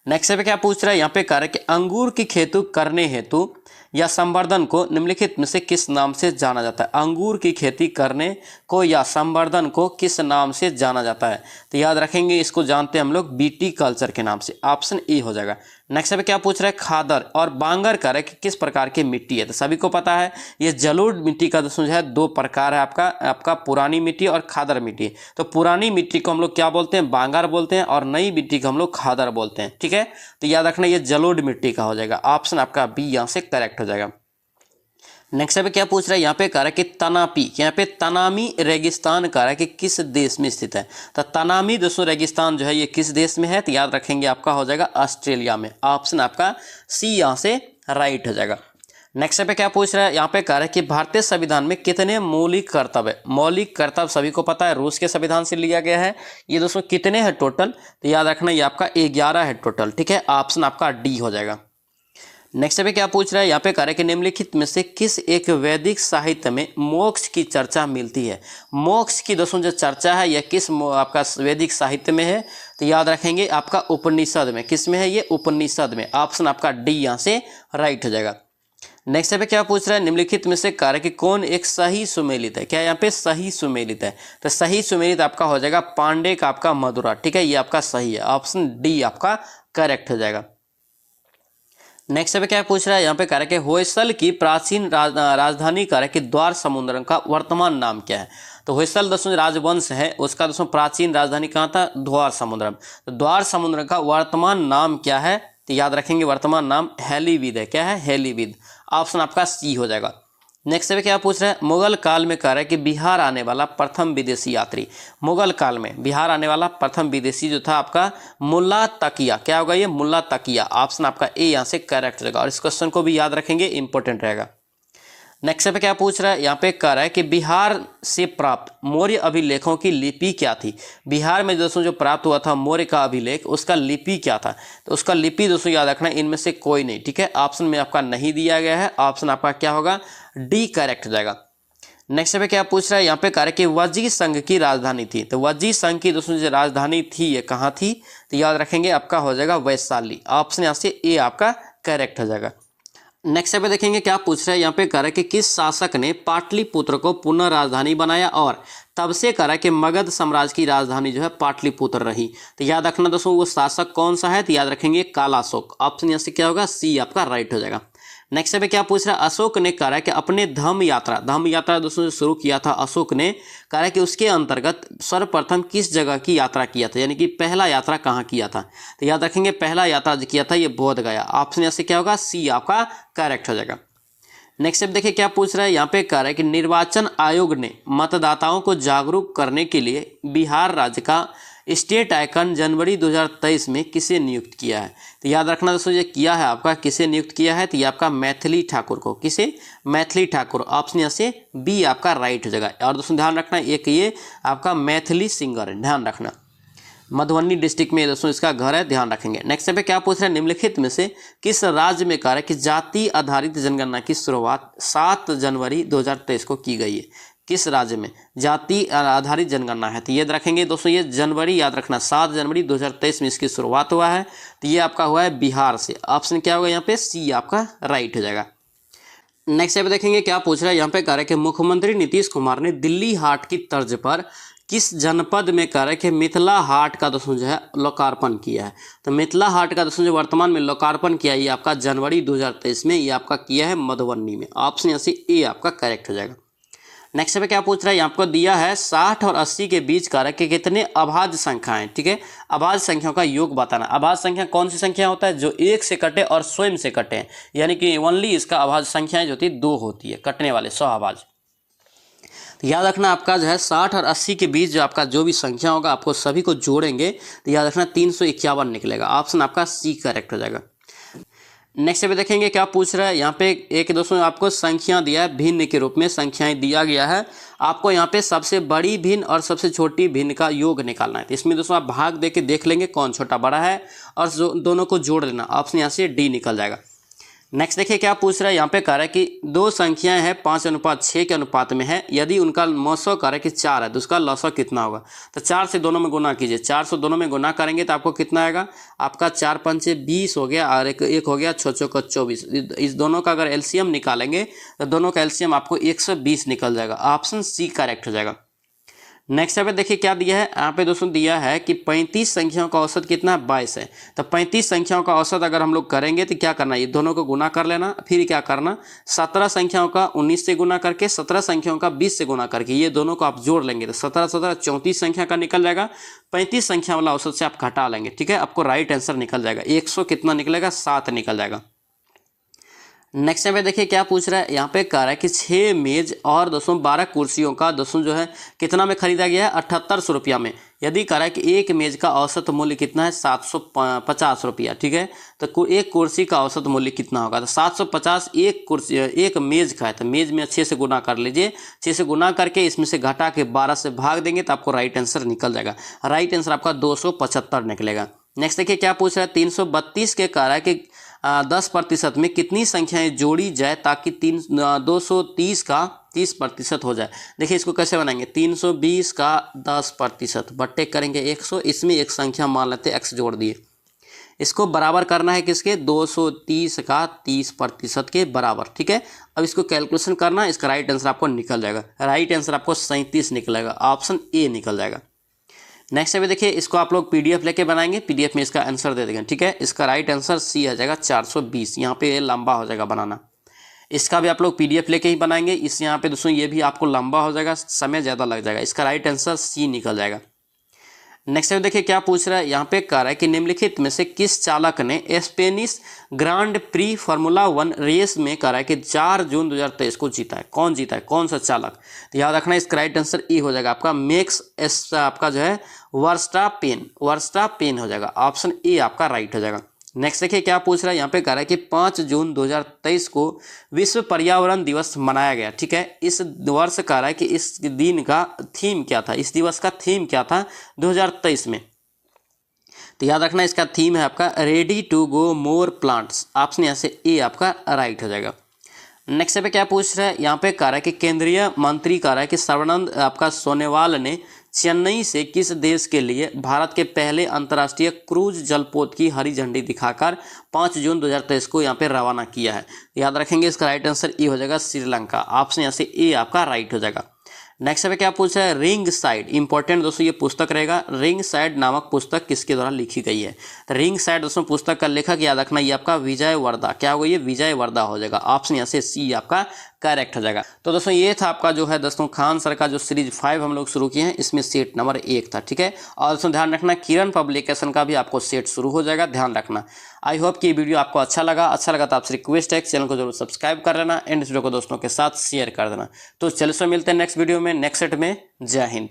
नेक्स्ट पे क्या पूछ रहा है यहाँ पे, कह रहा है कि अंगूर की खेती करने हेतु या संवर्धन को निम्नलिखित में से किस नाम से जाना जाता है? अंगूर की खेती करने को या संवर्धन को किस नाम से जाना जाता है? तो याद रखेंगे इसको जानते हैं हम लोग बीटी कल्चर के नाम से। ऑप्शन ए हो जाएगा। नेक्स्ट पे क्या पूछ रहा है, खादर और बांगर कह रहा है कि किस प्रकार की मिट्टी है? तो सभी को पता है ये जलोढ़ मिट्टी का दोस्तों जो है 2 प्रकार है, आपका पुरानी मिट्टी और खादर मिट्टी। तो पुरानी मिट्टी को हम लोग क्या बोलते हैं? बांगर बोलते हैं और नई मिट्टी को हम लोग खादर बोलते हैं, ठीक है। तो याद रखना ये जलोढ़ मिट्टी का हो जाएगा। ऑप्शन आपका बी यहाँ से करेक्ट हो जाएगा। नेक्स्ट पे क्या पूछ रहा है यहाँ पे, कह रहा है कि तनापी, यहाँ पे तनामी रेगिस्तान कह रहा है कि किस देश में स्थित है? तो तनामी दोस्तों रेगिस्तान जो है ये किस देश में है? तो याद रखेंगे आपका हो जाएगा ऑस्ट्रेलिया में। ऑप्शन आपका सी यहाँ से राइट हो जाएगा। नेक्स्ट पे क्या पूछ रहा है, यहाँ पे कह रहा है कि भारतीय संविधान में कितने मौलिक कर्तव्य है। मौलिक कर्तव्य सभी को पता है, रूस के संविधान से लिया गया है। ये दोस्तों कितने हैं टोटल, तो याद रखना ये आपका 11 है टोटल, ठीक है। ऑप्शन आपका डी हो जाएगा। नेक्स्ट पे क्या पूछ रहा है, यहाँ पे कह रहा है कि निम्नलिखित में से किस एक वैदिक साहित्य में मोक्ष की चर्चा मिलती है। मोक्ष की दोस्तों जो चर्चा है यह किस आपका वैदिक साहित्य में है, तो याद रखेंगे आपका उपनिषद में। किस में है ये, उपनिषद में। ऑप्शन आपका डी यहाँ से राइट हो जाएगा। नेक्स्ट पे क्या पूछ रहा है, निम्नलिखित में से कार्य कि कौन एक सही सुमेलित है। क्या यहाँ पे सही सुमेलित है, तो सही सुमेलित आपका हो जाएगा पांडे का आपका मधुरा, ठीक है। ये आपका सही है, ऑप्शन डी आपका करेक्ट हो जाएगा। नेक्स्ट पे क्या पूछ रहा है, यहाँ पे कह रहा है कि होयसल की प्राचीन राजधानी कह रहा है कि द्वार समुद्रम का वर्तमान नाम क्या है। तो होयसल दोस्तों राजवंश है, उसका दोस्तों प्राचीन राजधानी कहाँ था, द्वार समुद्रम। तो द्वार समुद्रम का वर्तमान नाम क्या है, तो याद रखेंगे वर्तमान नाम हेलीविद है। क्या है, हेलीविद। ऑप्शन आपका सी हो जाएगा। नेक्स्ट पे क्या पूछ रहा है, मुगल काल में कह रहा है कि बिहार आने वाला प्रथम विदेशी यात्री। मुगल काल में बिहार आने वाला प्रथम विदेशी जो था आपका मुल्ला तकिया। क्या होगा ये, मुल्ला तकिया। ऑप्शन आपका ए यहाँ से करेक्ट हो जाएगा। और इस क्वेश्चन को भी याद रखेंगे, इंपॉर्टेंट रहेगा। नेक्स्ट पे क्या पूछ रहा है, यहाँ पे कह रहा है कि बिहार से प्राप्त मौर्य अभिलेखों की लिपि क्या थी। बिहार में दोस्तों जो प्राप्त हुआ था मौर्य का अभिलेख, उसका लिपि क्या था। तो उसका लिपि दोस्तों याद रखना इनमें से कोई नहीं, ठीक है। ऑप्शन में आपका नहीं दिया गया है, ऑप्शन आपका क्या होगा, डी करेक्ट हो जाएगा। नेक्स्ट पे क्या पूछ रहा है, यहाँ पे कह रहा है कि वजी संघ की राजधानी थी। तो वजी संघ की दोस्तों जो राजधानी थी ये कहाँ थी, तो याद रखेंगे आपका हो जाएगा वैशाली। ऑप्शन यहाँ से ए आपका करेक्ट हो जाएगा। नेक्स्ट पे देखेंगे क्या पूछ रहा है, यहाँ पे कह रहा है कि किस शासक ने पाटलिपुत्र को पुनः राजधानी बनाया और तब से कह रहा है कि मगध साम्राज्य की राजधानी जो है पाटलिपुत्र रही। तो याद रखना दोस्तों वो शासक कौन सा है, तो याद रखेंगे कालाशोक। ऑप्शन यहाँ से क्या होगा, सी आपका राइट हो जाएगा। नेक्स्ट पे क्या पूछ रहा है, अशोक ने कहा है कि अपने धम्म यात्रा दोस्तों शुरू किया था अशोक ने, कहा है कि उसके अंतर्गत सर्वप्रथम किस जगह की यात्रा किया था, यानी कि पहला यात्रा कहाँ किया था। तो याद रखेंगे पहला यात्रा जो किया था ये बोध गया। ऑप्शन यहाँ से क्या होगा, सी आपका करेक्ट हो जाएगा। नेक्स्ट देखिए क्या पूछ रहा है, यहाँ पे कह रहा है कि निर्वाचन आयोग ने मतदाताओं को जागरूक करने के लिए बिहार राज्य का स्टेट आइकन जनवरी 2023 में किसे नियुक्त किया है। तो याद रखना दोस्तों ये किया है आपका, किसे नियुक्त किया है, तो ये आपका मैथिली ठाकुर को। किसे, मैथिली ठाकुर। ऑप्शन यहाँ से बी आपका राइट हो जाएगा। और दोस्तों ध्यान रखना एक ये आपका मैथिली सिंगर है, ध्यान रखना। मधुबनी डिस्ट्रिक्ट में दोस्तों इसका घर है, ध्यान रखेंगे। नेक्स्ट पे क्या पूछ रहा है, निम्नलिखित में से किस राज्य में कह रहा है कि जाति आधारित जनगणना की शुरुआत 7 जनवरी 2023 को की गई है। किस राज्य में जाति आधारित जनगणना है, तो ये रखेंगे दोस्तों ये जनवरी याद रखना 7 जनवरी 2023 में इसकी शुरुआत हुआ है। तो ये आपका हुआ है बिहार से। ऑप्शन क्या होगा यहाँ पे, सी आपका राइट हो जाएगा। नेक्स्ट पे देखेंगे क्या पूछ रहा है, यहाँ पे कह रहा है कि मुख्यमंत्री नीतीश कुमार ने दिल्ली हाट की तर्ज पर किस जनपद में कह रहा है कि मिथिला हाट का दोस्तों जो है लोकार्पण किया है। तो मिथिला हाट का दोस्तों जो वर्तमान में लोकार्पण किया है ये आपका जनवरी 2023 में, ये आपका किया है मधुबनी में। ऑप्शन यहाँ से ए आपका करेक्ट हो जाएगा। नेक्स्ट पे क्या पूछ रहा है, आपको दिया है 60 और 80 के बीच का कि कितने अभाज्य संख्याएं, ठीक है। अभाज्य संख्याओं का योग बताना। अभाज्य संख्या कौन सी संख्या होता है, जो एक से कटे और स्वयं से कटे हैं, यानी कि ओनली इसका अभाज्य संख्याएं जो होती है 2 होती है, कटने वाले 100 अभाज्य। तो याद रखना आपका जो है 60 और 80 के बीच जो आपका जो भी संख्या होगा आपको सभी को जोड़ेंगे तो याद रखना 351 निकलेगा। ऑप्शन आपका सी करेक्ट हो जाएगा। नेक्स्ट पे देखेंगे क्या पूछ रहा है, यहाँ पे एक दोस्तों आपको संख्या दिया है, भिन्न के रूप में संख्याएं दिया गया है। आपको यहाँ पे सबसे बड़ी भिन्न और सबसे छोटी भिन्न का योग निकालना है। तो इसमें दोस्तों आप भाग दे के देख लेंगे कौन छोटा बड़ा है और दोनों को जोड़ लेना। ऑप्शन यहाँ से डी निकल जाएगा। नेक्स्ट देखिए क्या पूछ रहा है, यहाँ पे कह रहा है कि दो संख्याएं हैं 5:6 के अनुपात में है, यदि उनका मौसो कह रहा है कि 4 है तो उसका लसो कितना होगा। तो 4 से दोनों में गुना कीजिए, 4 से दोनों में गुना करेंगे तो आपको कितना आएगा, आपका 4 पंचे 20 हो गया और एक हो गया 6 को 24। इस दोनों का अगर एलसीएम निकालेंगे तो दोनों का एलसीएम आपको 120 निकल जाएगा। ऑप्शन सी करेक्ट हो जाएगा। नेक्स्ट पे देखिए क्या दिया है, यहाँ पे दोस्तों दिया है कि 35 संख्याओं का औसत कितना है, 22 है। तो 35 संख्याओं का औसत अगर हम लोग करेंगे तो क्या करना है, ये दोनों को गुना कर लेना, फिर क्या करना 17 संख्याओं का 19 से गुना करके 17 संख्याओं का 20 से गुना करके ये दोनों को आप जोड़ लेंगे तो 17 17 34 संख्या का निकल जाएगा। 35 संख्या वाला औसत से आप घटा लेंगे, ठीक है, आपको राइट आंसर निकल जाएगा। 100 कितना निकलेगा, 7 निकल जाएगा। नेक्स्ट यहाँ पे देखिए क्या पूछ रहा है, यहाँ पे कह रहा है कि 6 मेज और दोस्तों 12 कुर्सियों का दोस्तों जो है कितना में खरीदा गया है, 7800 रुपया में। यदि कह रहा है कि एक मेज का औसत मूल्य कितना है, 750 रुपया, ठीक है। तो एक कुर्सी का औसत मूल्य कितना होगा, तो 750 एक कुर्सी एक मेज का है, तो मेज में 6 से गुना कर लीजिए। 6 से गुना करके इसमें से घटा के 12 से भाग देंगे तो आपको राइट आंसर निकल जाएगा। राइट आंसर आपका 275 निकलेगा। नेक्स्ट देखिए क्या पूछ रहा है, 332 के कह रहा है कि 10% में कितनी संख्याएं जोड़ी जाए ताकि 230 का 30% हो जाए। देखिए इसको कैसे बनाएंगे, 320 का 10% बट्टे करेंगे 100, इसमें एक संख्या मान लेते हैं x जोड़ दिए। इसको बराबर करना है किसके, 230 का 30% के बराबर, ठीक है। अब इसको कैलकुलेशन करना, इसका राइट आंसर आपको निकल जाएगा। राइट आंसर आपको 37 निकलेगा, ऑप्शन ए निकल जाएगा। नेक्स्ट अभी देखिए, इसको आप लोग पीडीएफ लेके बनाएंगे, पीडीएफ में इसका आंसर दे देंगे, ठीक है। इसका राइट आंसर सी आ जाएगा 420। यहाँ पे ये लंबा हो जाएगा बनाना, इसका भी आप लोग पीडीएफ लेके ही बनाएंगे। इस यहाँ पे दोस्तों ये भी आपको लंबा हो जाएगा, समय ज़्यादा लग जाएगा। इसका राइट आंसर सी निकल जाएगा। नेक्स्ट में देखिए क्या पूछ रहा है, यहाँ पे कह रहा है कि निम्नलिखित में से किस चालक ने Spanish grand prix formula 1 race में कह रहा है कि 4 जून 2023 को जीता है। कौन जीता है, कौन सा चालक, तो याद रखना इसका राइट आंसर ई हो जाएगा आपका मैक्स आपका जो है वर्स्टापेन हो जाएगा, ऑप्शन ए आपका राइट हो जाएगा। नेक्स्ट देखिए क्या पूछ रहा है, यहाँ पे कह रहा है कि 5 जून 2023 को विश्व पर्यावरण दिवस मनाया गया, ठीक है। इस वर्ष कह रहा है कि इस दिन का थीम क्या था, इस दिवस का थीम क्या था 2023 में, तो याद रखना इसका थीम है आपका ready to go more plants, option यहाँ से ए आपका राइट हो जाएगा। नेक्स्ट पे क्या पूछ रहा है, यहाँ पे कह रहा है कि केंद्रीय मंत्री कह रहा है कि सर्बानंद आपका सोनोवाल ने चेन्नई से किस देश के लिए भारत के पहले अंतर्राष्ट्रीय क्रूज जलपोत की हरी झंडी दिखाकर 5 जून 2023 को यहाँ पे रवाना किया है। याद रखेंगे इसका राइट आंसर ई हो जाएगा श्रीलंका, ऑप्शन यहाँ से ए आपका राइट हो जाएगा। नेक्स्ट पे क्या पूछा है, रिंग साइड, इंपॉर्टेंट दोस्तों ये पुस्तक रहेगा। रिंग साइड नामक पुस्तक किसके द्वारा लिखी गई है, तो रिंग साइड दोस्तों पुस्तक का लेखक याद रखना ये आपका विजय वर्दा, क्या होगा ये विजय वर्दा हो जाएगा, ऑप्शन यहाँ से सी आपका करेक्ट हो जाएगा। तो दोस्तों ये था आपका जो है दोस्तों खान सर का जो सीरीज 5 हम लोग शुरू किए हैं, इसमें सेट नंबर 1 था, ठीक है। और दोस्तों ध्यान रखना किरण पब्लिकेशन का भी आपको सेट शुरू हो जाएगा, ध्यान रखना। आई होप कि ये वीडियो आपको अच्छा लगा तो आपसे रिक्वेस्ट है चैनल को जरूर सब्सक्राइब कर लेना एंड इस वीडियो को दोस्तों के साथ शेयर कर देना। तो चलिए मिलते हैं नेक्स्ट वीडियो में, नेक्स्ट सेट में। जय हिंद।